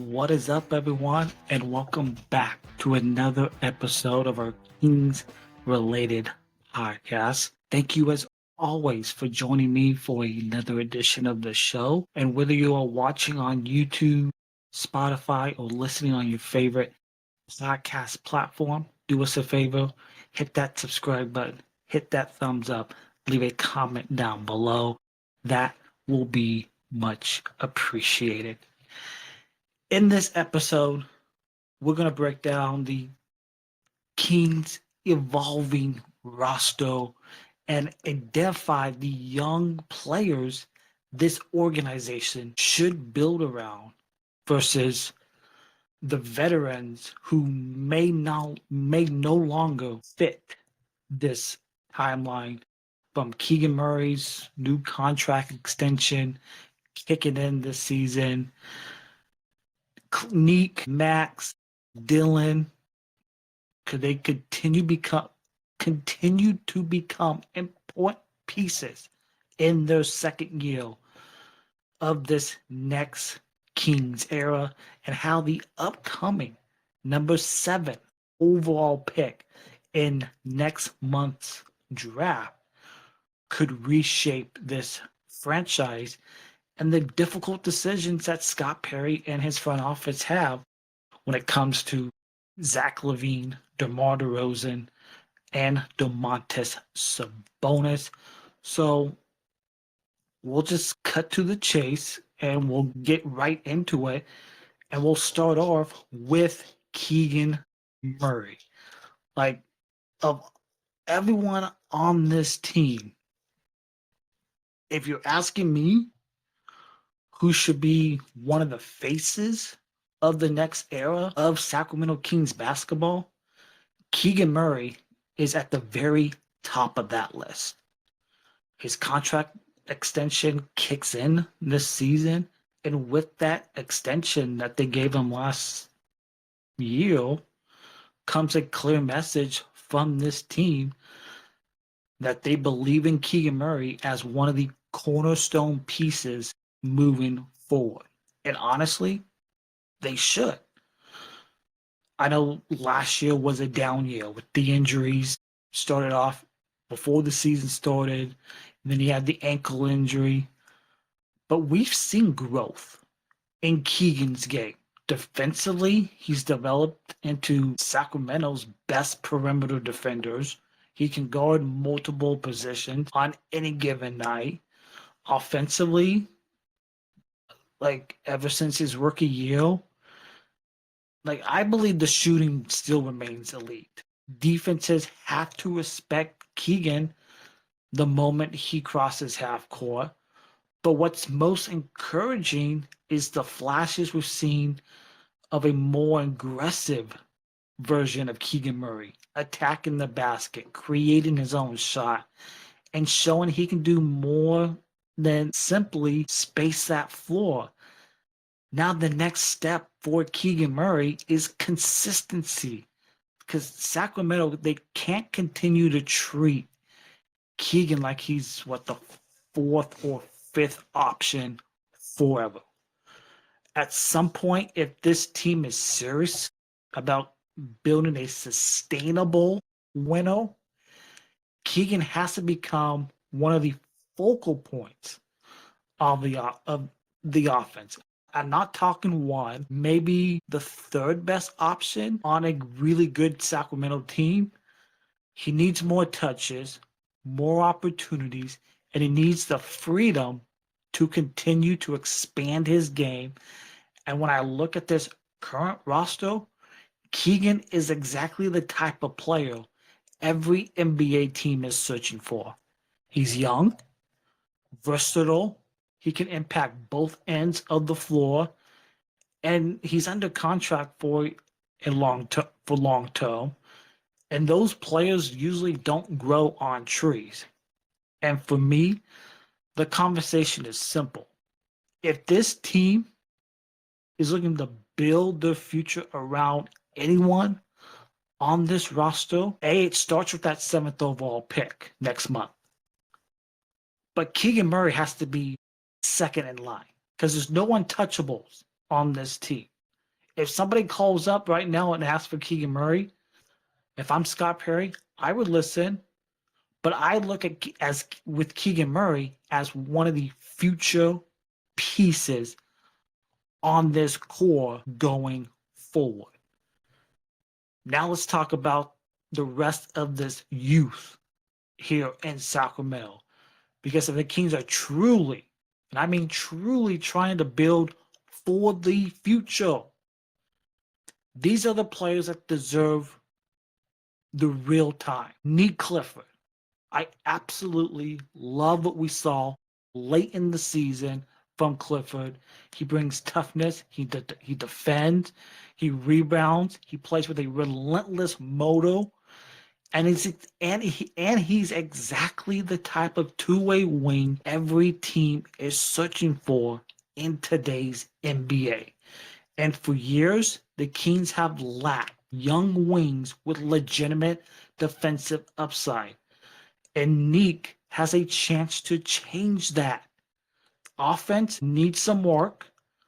What is up, everyone, and welcome back to another episode of our Kings related podcast. Thank you, as always, for joining me for another edition of the show. And whether you are watching on YouTube, Spotify, or listening on your favorite podcast platform, do us a favor, hit that subscribe button, hit that thumbs up, leave a comment down below. That will be much appreciated. In this episode, we're going to break down the Kings' evolving roster and identify the young players this organization should build around versus the veterans who may no longer fit this timeline, from Keegan Murray's new contract extension kicking in this season. Neek, Max, Dylan, could they continue to become important pieces in their second year of this next Kings era, and how the upcoming number 7 overall pick in next month's draft could reshape this franchise, and the difficult decisions that Scott Perry and his front office have when it comes to Zach LaVine, DeMar DeRozan, and Domantas Sabonis. So we'll just cut to the chase and we'll get right into it. And we'll start off with Keegan Murray. Like, of everyone on this team, if you're asking me who should be one of the faces of the next era of Sacramento Kings basketball, Keegan Murray is at the very top of that list. His contract extension kicks in this season, and with that extension that they gave him last year comes a clear message from this team that they believe in Keegan Murray as one of the cornerstone pieces moving forward. And honestly, they should. I know last year was a down year with the injuries. Started off before the season started, and then he had the ankle injury. But we've seen growth in Keegan's game. Defensively, he's developed into Sacramento's best perimeter defenders. He can guard multiple positions on any given night. Offensively, like ever since his rookie year, like I believe the shooting still remains elite. Defenses have to respect Keegan the moment he crosses half court. But what's most encouraging is the flashes we've seen of a more aggressive version of Keegan Murray, attacking the basket, creating his own shot, and showing he can do more than simply space that floor. Now the next step for Keegan Murray is consistency, because Sacramento, they can't continue to treat Keegan like he's the fourth or fifth option forever. At some point, if this team is serious about building a sustainable winner, Keegan has to become one of the focal points of the offense. I'm not talking one, maybe the third best option on a really good Sacramento team. He needs more touches, more opportunities, and he needs the freedom to continue to expand his game. And when I look at this current roster, Keegan is exactly the type of player every NBA team is searching for. He's young, versatile, he can impact both ends of the floor, and he's under contract for long term. And those players usually don't grow on trees. And for me, the conversation is simple. If this team is looking to build their future around anyone on this roster, it starts with that 7th overall pick next month. But Keegan Murray has to be second in line, because there's no untouchables on this team. If somebody calls up right now and asks for Keegan Murray, if I'm Scott Perry, I would listen. But I look at as with Keegan Murray as one of the future pieces on this core going forward. Now let's talk about the rest of this youth here in Sacramento. Because if the Kings are truly, and I mean truly, trying to build for the future, these are the players that deserve the real time. Nick Clifford. I absolutely love what we saw late in the season from Clifford. He brings toughness. He defends. He rebounds. He plays with a relentless motor. And he's exactly the type of two-way wing every team is searching for in today's NBA. And for years, the Kings have lacked young wings with legitimate defensive upside. And Neek has a chance to change that. Offense needs some work.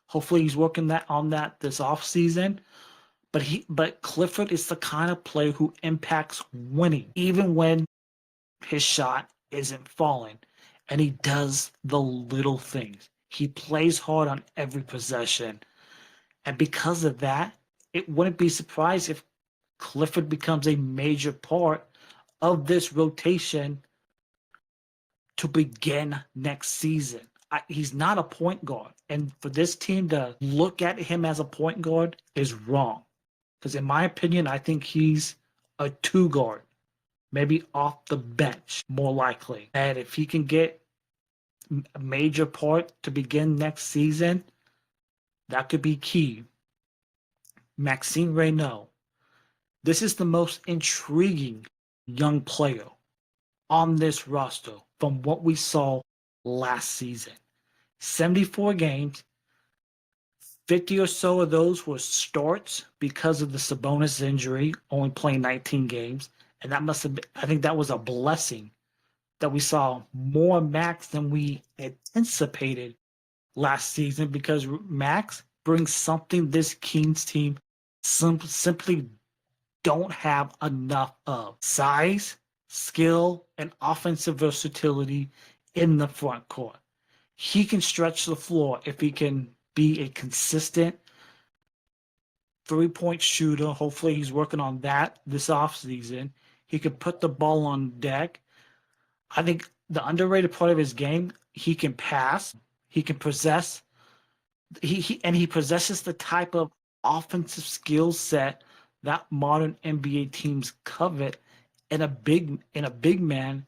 Hopefully he's working on that this offseason. But Clifford is the kind of player who impacts winning, even when his shot isn't falling. And he does the little things. He plays hard on every possession. And because of that, it wouldn't be surprised if Clifford becomes a major part of this rotation to begin next season. He's not a point guard. And for this team to look at him as a point guard is wrong. Because in my opinion, I think he's a two guard, maybe off the bench, more likely. And if he can get a major part to begin next season, that could be key. Maxime Reynaud. This is the most intriguing young player on this roster from what we saw last season. 74 games, 50 or so of those were starts because of the Sabonis injury, only playing 19 games. And that must have been, I think that was a blessing that we saw more Max than we anticipated last season, because Max brings something this Kings team simply don't have enough of: size, skill, and offensive versatility in the front court. He can stretch the floor if he can be a consistent three-point shooter. Hopefully he's working on that this offseason. He could put the ball on deck. I think the underrated part of his game, he can pass, he can possess, he possesses the type of offensive skill set that modern NBA teams covet in a big man.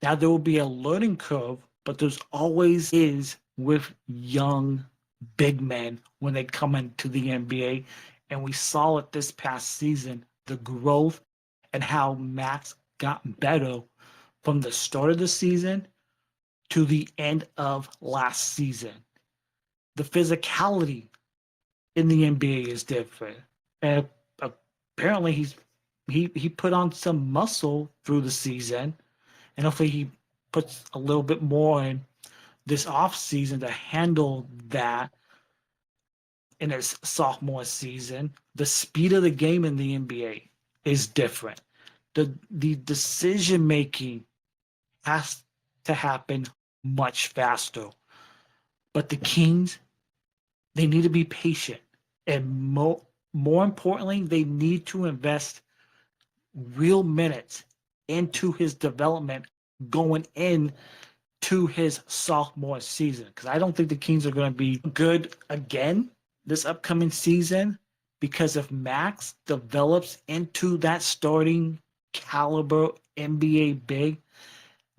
Now there will be a learning curve, but there's always is with young big men when they come into the NBA. And we saw it this past season, the growth and how Max got better from the start of the season to the end of last season. The physicality in the NBA is different. And apparently he put on some muscle through the season, and hopefully he puts a little bit more in this offseason to handle that in his sophomore season. The speed of the game in the NBA is different. The decision making has to happen much faster. But the Kings, they need to be patient. And more importantly, they need to invest real minutes into his development going in to his sophomore season. Because I don't think the Kings are going to be good again this upcoming season, because if Max develops into that starting caliber NBA big,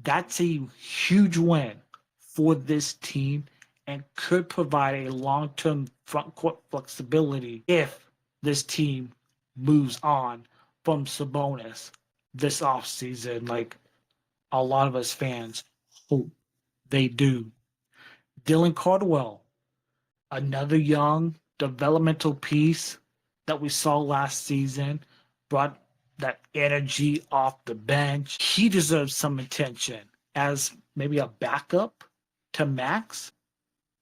that's a huge win for this team and could provide a long-term front court flexibility if this team moves on from Sabonis this offseason, like a lot of us fans hope they do. Dylan Cardwell, another young developmental piece that we saw last season, brought that energy off the bench. He deserves some attention as maybe a backup to Max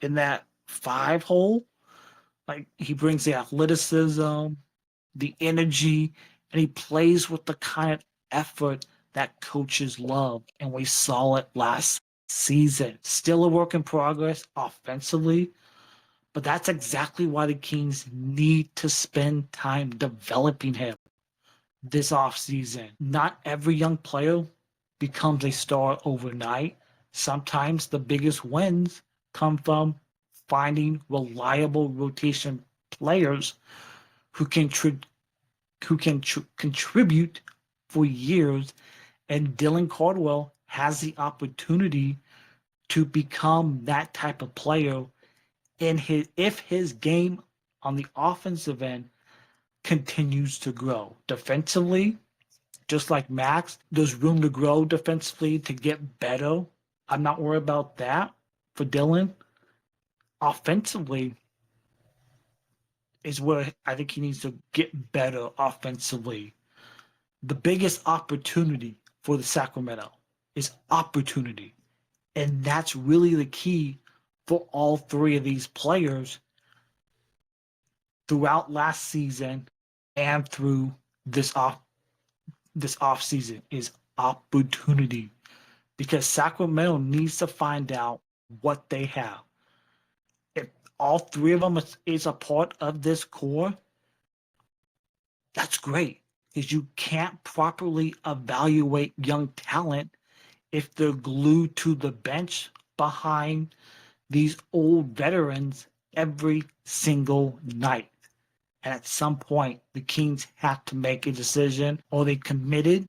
in that 5 hole. Like, he brings the athleticism, the energy, and he plays with the kind of effort that coaches love. And we saw it last season. Still a work in progress offensively, but that's exactly why the Kings need to spend time developing him this offseason. Not every young player becomes a star overnight. Sometimes the biggest wins come from finding reliable rotation players who can contribute for years, and Dylan Cardwell has the opportunity to become that type of player in his if his game on the offensive end continues to grow. Defensively, just like Max, there's room to grow defensively to get better. I'm not worried about that for Dylan. Offensively is where I think he needs to get better offensively. The biggest opportunity for the Sacramento is opportunity. And that's really the key for all three of these players throughout last season and through this off season is opportunity, because Sacramento needs to find out what they have. If all three of them is a part of this core, that's great, because you can't properly evaluate young talent if they're glued to the bench behind these old veterans every single night. And at some point, the Kings have to make a decision. Are they committed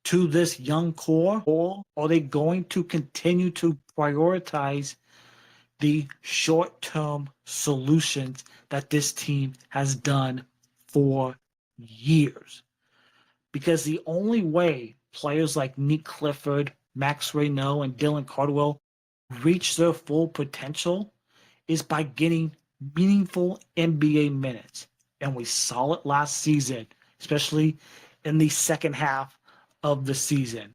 to this young core, or are they going to continue to prioritize the short-term solutions that this team has done for years? Because the only way players like Nick Clifford, Max Reynaud, and Dylan Cardwell reach their full potential is by getting meaningful NBA minutes. And we saw it last season, especially in the second half of the season.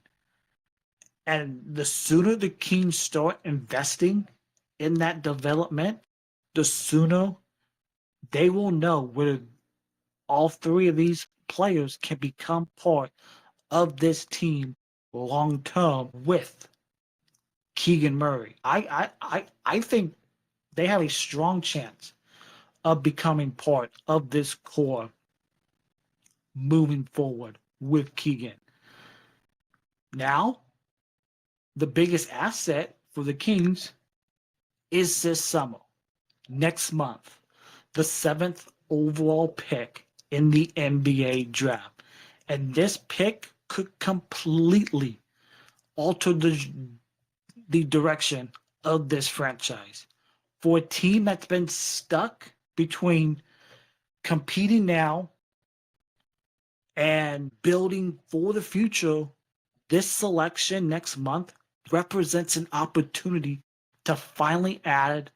And the sooner the Kings start investing in that development, the sooner they will know whether all three of these players can become part of this team long term with Keegan Murray. I think they have a strong chance of becoming part of this core moving forward with Keegan. Now, the biggest asset for the Kings is this summer, next month, the 7th overall pick in the NBA draft. And this pick could completely alter the direction of this franchise. For a team that's been stuck between competing now and building for the future, this selection next month represents an opportunity to finally add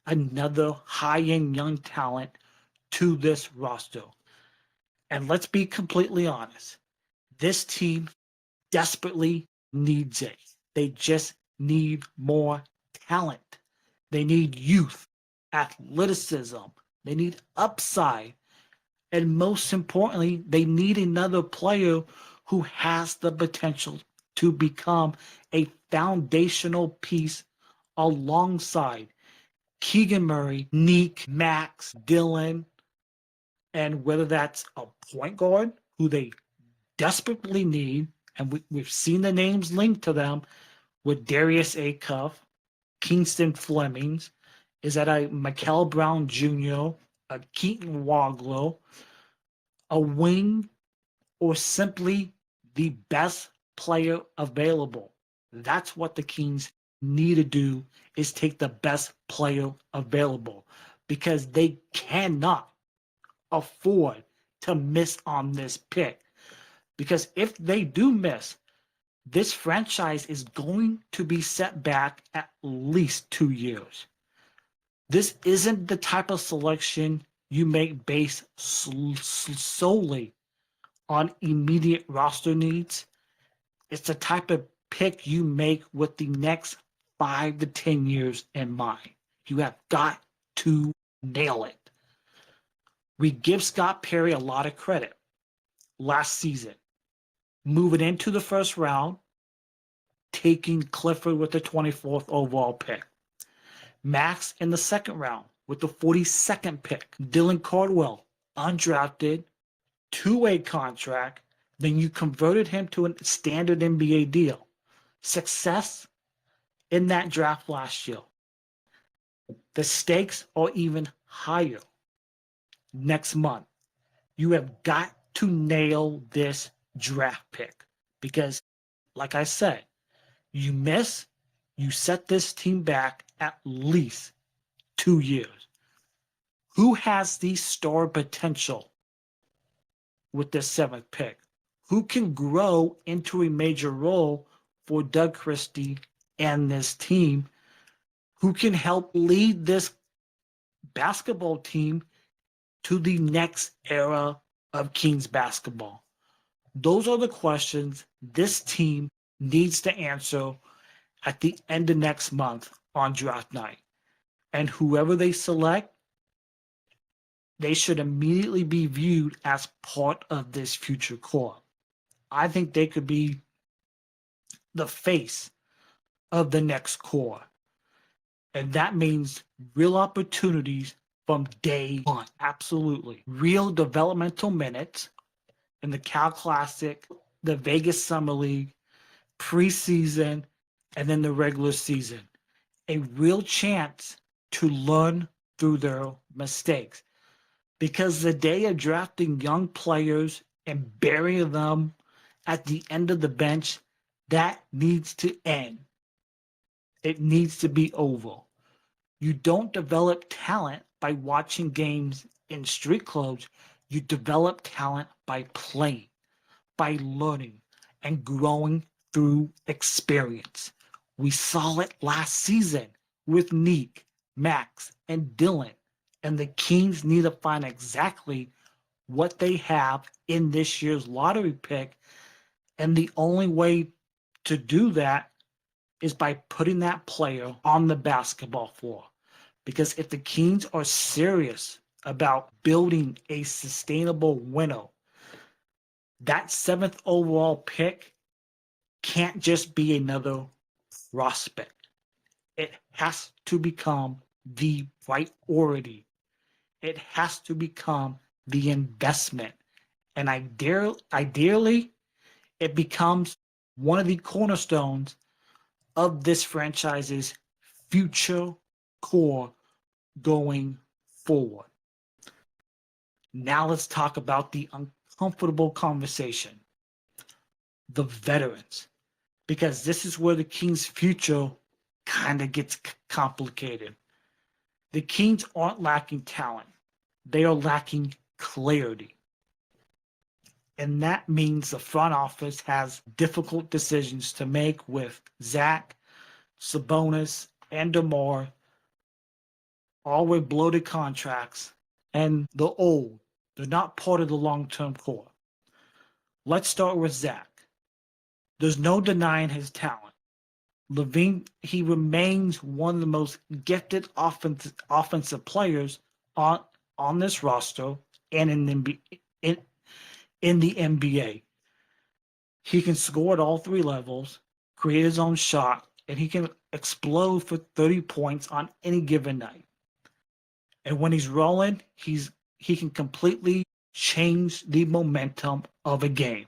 another high-end young talent to this roster. And let's be completely honest, this team desperately needs it. They just need more talent. They need youth, athleticism, they need upside, and most importantly, they need another player who has the potential to become a foundational piece alongside Keegan Murray, Neek, Max, Dylan, and whether that's a point guard who they desperately need, and we've seen the names linked to them with Darius Acuff, Kingston Flemings, is that a Mikel Brown Jr., a Keaton Waglow, a wing, or simply the best player available. That's what the Kings need to do, is take the best player available, because they cannot afford to miss on this pick. Because if they do miss, this franchise is going to be set back at least 2 years. This isn't the type of selection you make based solely on immediate roster needs. It's the type of pick you make with the next 5 to 10 years in mind. You have got to nail it. We give Scott Perry a lot of credit last season, moving into the first round, taking Clifford with the 24th overall pick. Max in the second round with the 42nd pick. Dylan Cardwell, undrafted, two-way contract. Then you converted him to a standard NBA deal. Success in that draft last year. The stakes are even higher next month. You have got to nail this draft pick because, like I said, you miss, you set this team back at least 2 years. Who has the star potential with this 7th pick? Who can grow into a major role for Doug Christie and this team? Who can help lead this basketball team to the next era of Kings basketball? Those are the questions this team needs to answer at the end of next month on draft night. And whoever they select, they should immediately be viewed as part of this future core. I think they could be the face of the next core. And that means real opportunities from day one. Absolutely. Real developmental minutes in the Cal Classic, the Vegas Summer League, preseason, and then the regular season. A real chance to learn through their mistakes. Because the day of drafting young players and burying them at the end of the bench, that needs to end. It needs to be over. You don't develop talent by watching games in street clubs. You develop talent by playing, by learning, and growing through experience. We saw it last season with Neek, Max, and Dylan. And the Kings need to find exactly what they have in this year's lottery pick. And the only way to do that is by putting that player on the basketball floor. Because if the Kings are serious about building a sustainable winner, that 7th overall pick can't just be another prospect. It has to become the priority. It has to become the investment. And ideally, it becomes one of the cornerstones of this franchise's future core going forward. Now let's talk about the uncomfortable conversation. The veterans. Because this is where the Kings' future kind of gets complicated. The Kings aren't lacking talent. They are lacking clarity. And that means the front office has difficult decisions to make with Zach, Sabonis, and DeMar, all with bloated contracts, and the old. They're not part of the long-term core. Let's start with Zach. There's no denying his talent. LaVine, he remains one of the most gifted offensive players on this roster and in the NBA. He can score at all 3 levels, create his own shot, and he can explode for 30 points on any given night. And when he's rolling, he can completely change the momentum of a game.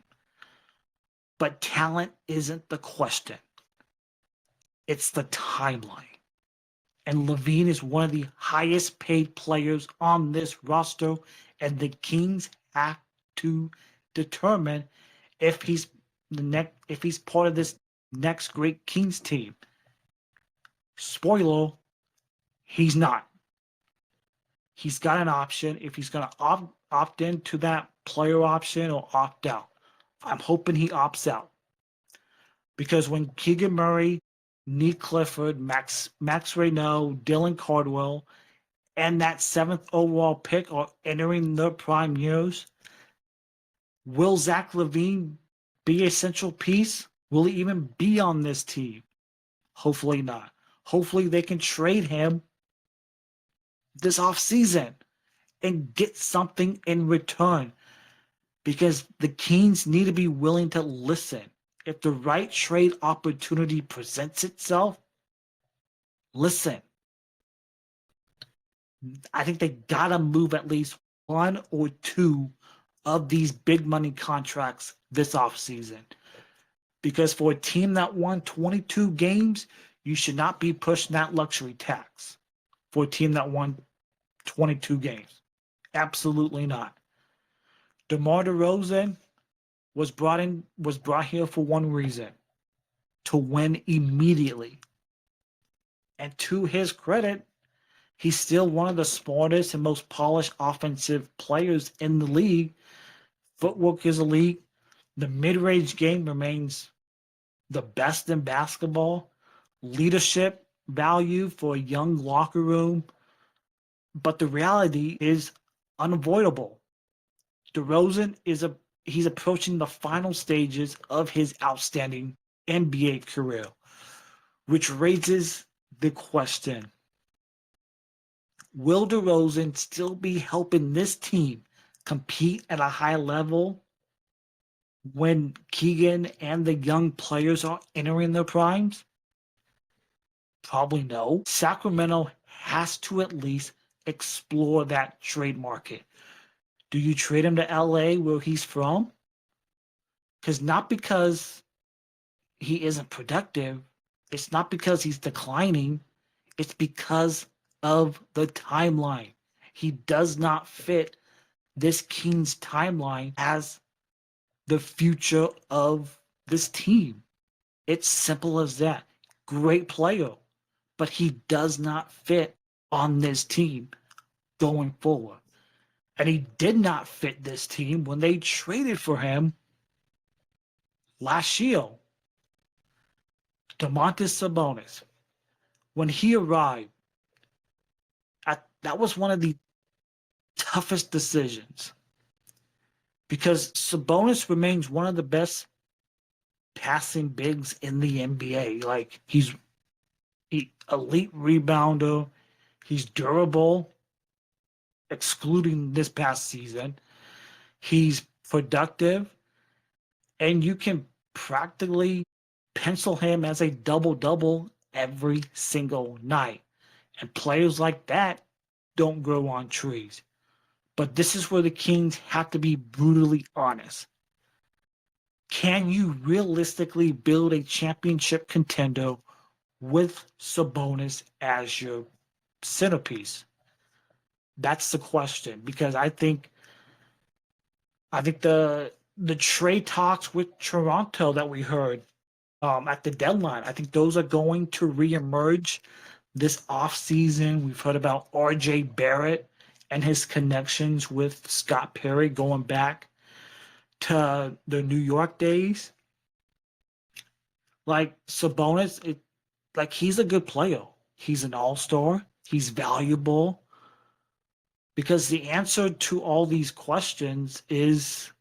But talent isn't the question. It's the timeline. And LaVine is one of the highest paid players on this roster, and the Kings have to determine if he's part of this next great Kings team. Spoiler, he's not. He's got an option if he's going to opt into that player option or opt out. I'm hoping he opts out. Because when Keegan Murray, Neek Clifford, Max Reynaud, Dylan Cardwell, and that 7th overall pick are entering their prime years, will Zach LaVine be a central piece? Will he even be on this team? Hopefully not. Hopefully they can trade him this offseason and get something in return, because the Kings need to be willing to listen. If the right trade opportunity presents itself, listen. I think they gotta move at least one or two of these big money contracts this offseason. Because for a team that won 22 games, you should not be pushing that luxury tax for a team that won 22 games. Absolutely not. DeMar DeRozan was brought here for one reason: to win immediately. And to his credit, he's still one of the smartest and most polished offensive players in the league. Footwork is elite. The mid-range game remains the best in basketball. Leadership value for a young locker room. But the reality is unavoidable. DeRozan he's approaching the final stages of his outstanding NBA career, which raises the question: will DeRozan still be helping this team compete at a high level when Keegan and the young players are entering their primes? Probably no. Sacramento has to at least explore that trade market. Do you trade him to LA where he's from? Not because he isn't productive. It's not because he's declining. It's because of the timeline. He does not fit this Kings timeline as the future of this team. It's simple as that. Great player, but he does not fit on this team going forward. And he did not fit this team when they traded for him last year. Domantas Sabonis, when he arrived, that was one of the toughest decisions, because Sabonis remains one of the best passing bigs in the NBA. Like, he's elite rebounder. He's durable, excluding this past season. He's productive, and you can practically pencil him as a double-double every single night. And players like that don't grow on trees. But this is where the Kings have to be brutally honest. Can you realistically build a championship contender with Sabonis as your centerpiece? That's the question, because I think the trade talks with Toronto that we heard at the deadline, I think those are going to reemerge this offseason. We've heard about R.J. Barrett and his connections with Scott Perry going back to the New York days. Like, Sabonis, he's a good player. He's an all-star. He's valuable. Because the answer to all these questions is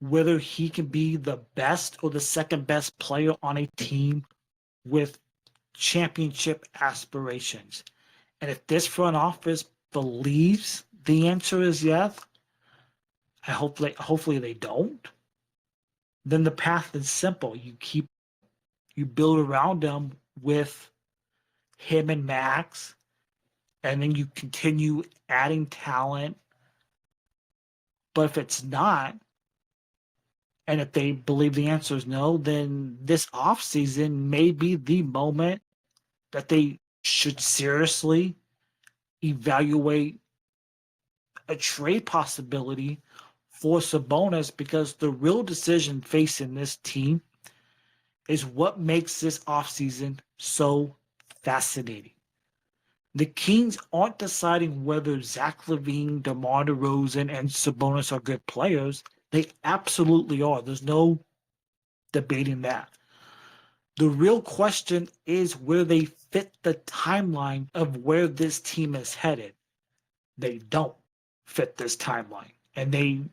whether he can be the best or the second best player on a team with championship aspirations. And if this front office believes the answer is yes, hopefully they don't, then the path is simple. You build around him with him and Max, and then you continue adding talent. But if it's not, and if they believe the answer is no, then this offseason may be the moment that they should seriously evaluate a trade possibility for Sabonis, because the real decision facing this team is what makes this offseason so fascinating. The Kings aren't deciding whether Zach LaVine, DeMar DeRozan, and Sabonis are good players. They absolutely are. There's no debating that. The real question is where they fit the timeline of where this team is headed. They don't fit this timeline. And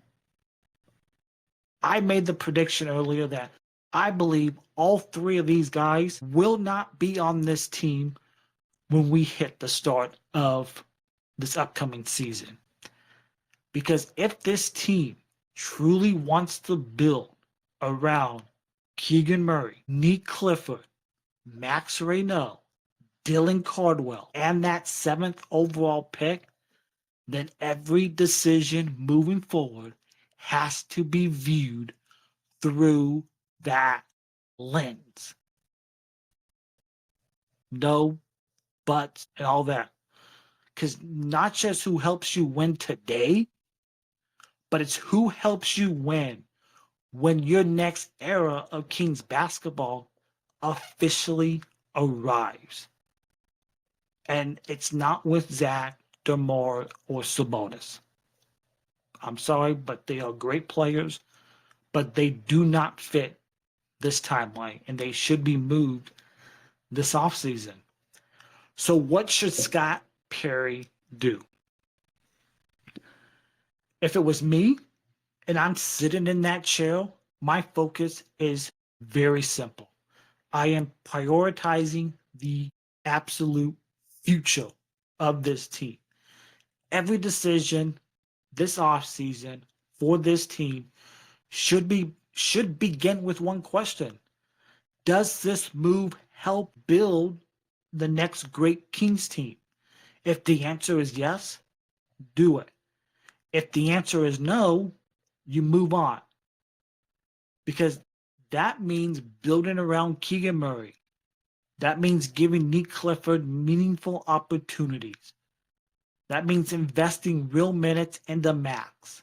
I made the prediction earlier that I believe all three of these guys will not be on this team when we hit the start of this upcoming season. Because if this team truly wants to build around Keegan Murray, Nick Clifford, Max Reynolds, Dylan Cardwell, and that 7th overall pick, then every decision moving forward has to be viewed through that lens. No buts and all that. Because not just who helps you win today, but it's who helps you win when your next era of Kings basketball officially arrives. And it's not with Zach, DeMar, or Sabonis. I'm sorry, but they are great players, but they do not fit this timeline, and they should be moved this offseason. So what should Scott Perry do? If it was me and I'm sitting in that chair, my focus is very simple. I am prioritizing the absolute future of this team. Every decision this offseason for this team should begin with one question. Does this move help build the next great Kings team? If the answer is yes, do it. If the answer is no, you move on. Because that means building around Keegan Murray. That means giving Nick Clifford meaningful opportunities. That means investing real minutes into Max.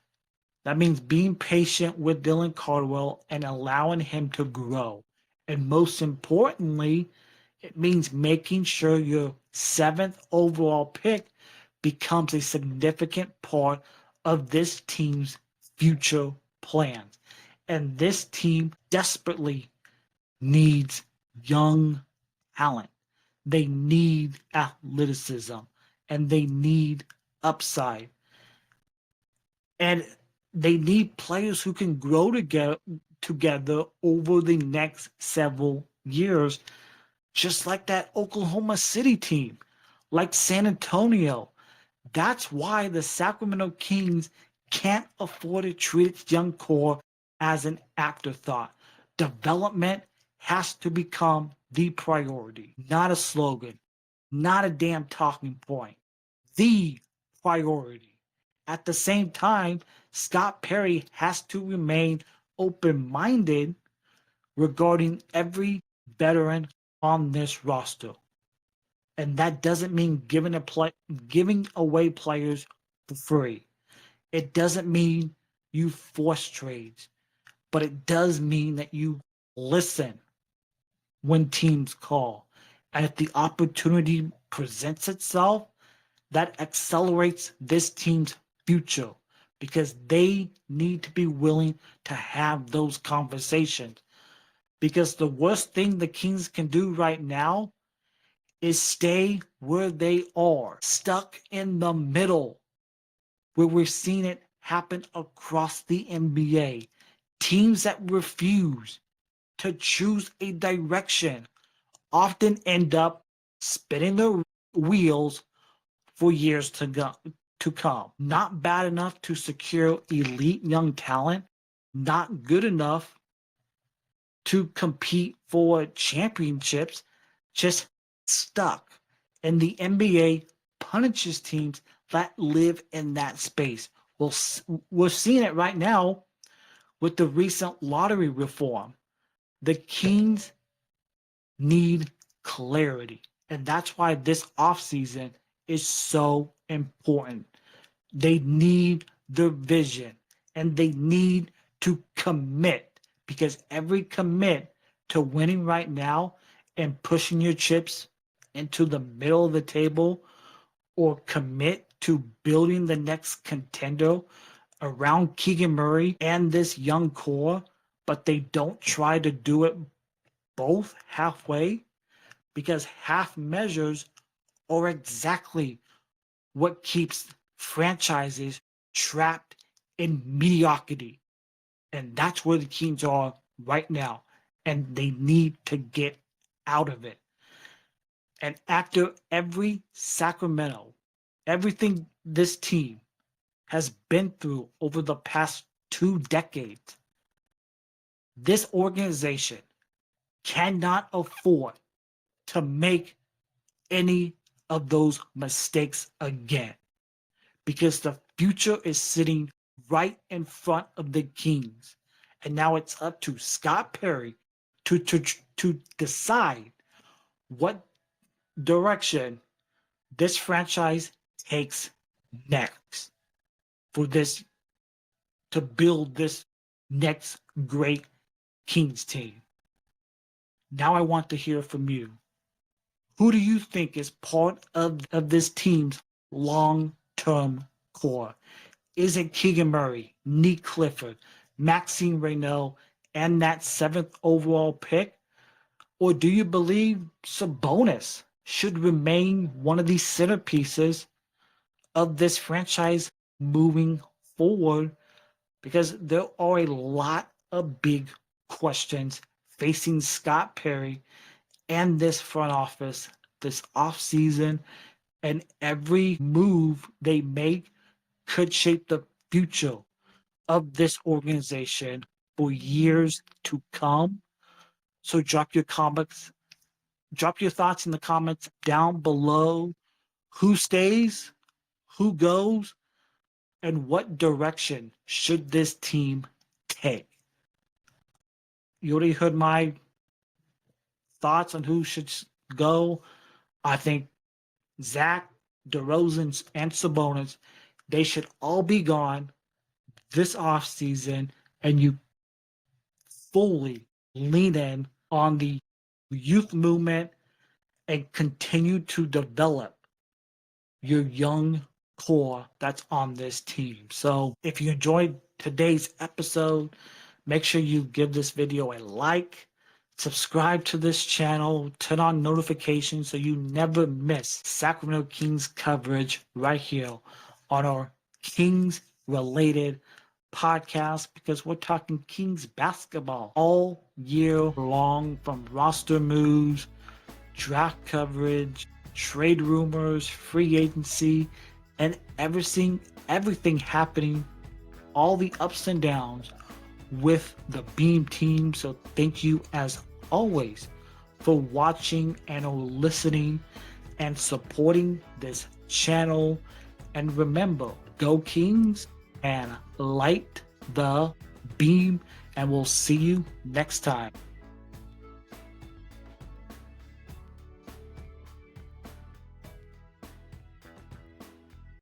That means being patient with Dylan Cardwell and allowing him to grow. And most importantly, it means making sure your 7th overall pick becomes a significant part of this team's future plans. And this team desperately needs young talent. They need athleticism and they need upside. And they need players who can grow together over the next several years, just like that Oklahoma City team, like San Antonio. That's why the Sacramento Kings can't afford to treat its young core as an afterthought. Development has to become the priority, not a slogan, not a damn talking point. The priority. At the same time, Scott Perry has to remain open-minded regarding every veteran on this roster. And that doesn't mean giving away players for free. It doesn't mean you force trades, but it does mean that you listen when teams call. And if the opportunity presents itself, that accelerates this team's future because they need to be willing to have those conversations. Because the worst thing the Kings can do right now is stay where they are, stuck in the middle, where we're seeing it happen across the NBA. Teams that refuse to choose a direction often end up spinning their wheels for years to come. Not bad enough to secure elite young talent, not good enough to compete for championships, just stuck. And the NBA punishes teams that live in that space. We're seeing it right now with the recent lottery reform. The Kings need clarity. And that's why this offseason is so important. They need the vision and they need to commit because every commit to winning right now and pushing your chips into the middle of the table or commit to building the next contender around Keegan Murray and this young core, but they don't try to do it both halfway because half measures are exactly what keeps franchises trapped in mediocrity. And that's where the Kings are right now. And they need to get out of it. And after every Sacramento, everything this team has been through over the past 2 decades, this organization cannot afford to make any of those mistakes again, because the future is sitting right in front of the Kings. And now it's up to Scott Perry to decide what direction this franchise takes next for this to build this next great Kings team. Now I want to hear from you. Who do you think is part of this team's long-term core? Is it Keegan Murray, Nick Clifford, Maxime Renault, and that 7th overall pick? Or do you believe Sabonis should remain one of these centerpieces of this franchise moving forward? Because there are a lot of big questions facing Scott Perry and this front office this offseason, and every move they make could shape the future of this organization for years to come. So drop your thoughts in the comments down below. Who stays, who goes, and what direction should this team take? You already heard my thoughts on who should go. I think Zach, DeRozan, and Sabonis, they should all be gone this offseason, and you fully lean in on the youth movement and continue to develop your young core that's on this team. So if you enjoyed today's episode, make sure you give this video a like, subscribe to this channel, turn on notifications so you never miss Sacramento Kings coverage right here on our Kings related podcast, because we're talking Kings basketball all year long, from roster moves, draft coverage, trade rumors, free agency, and everything happening, all the ups and downs with the Beam team. So thank you as always for watching and listening and supporting this channel. And remember, go Kings and light the beam, and we'll see you next time.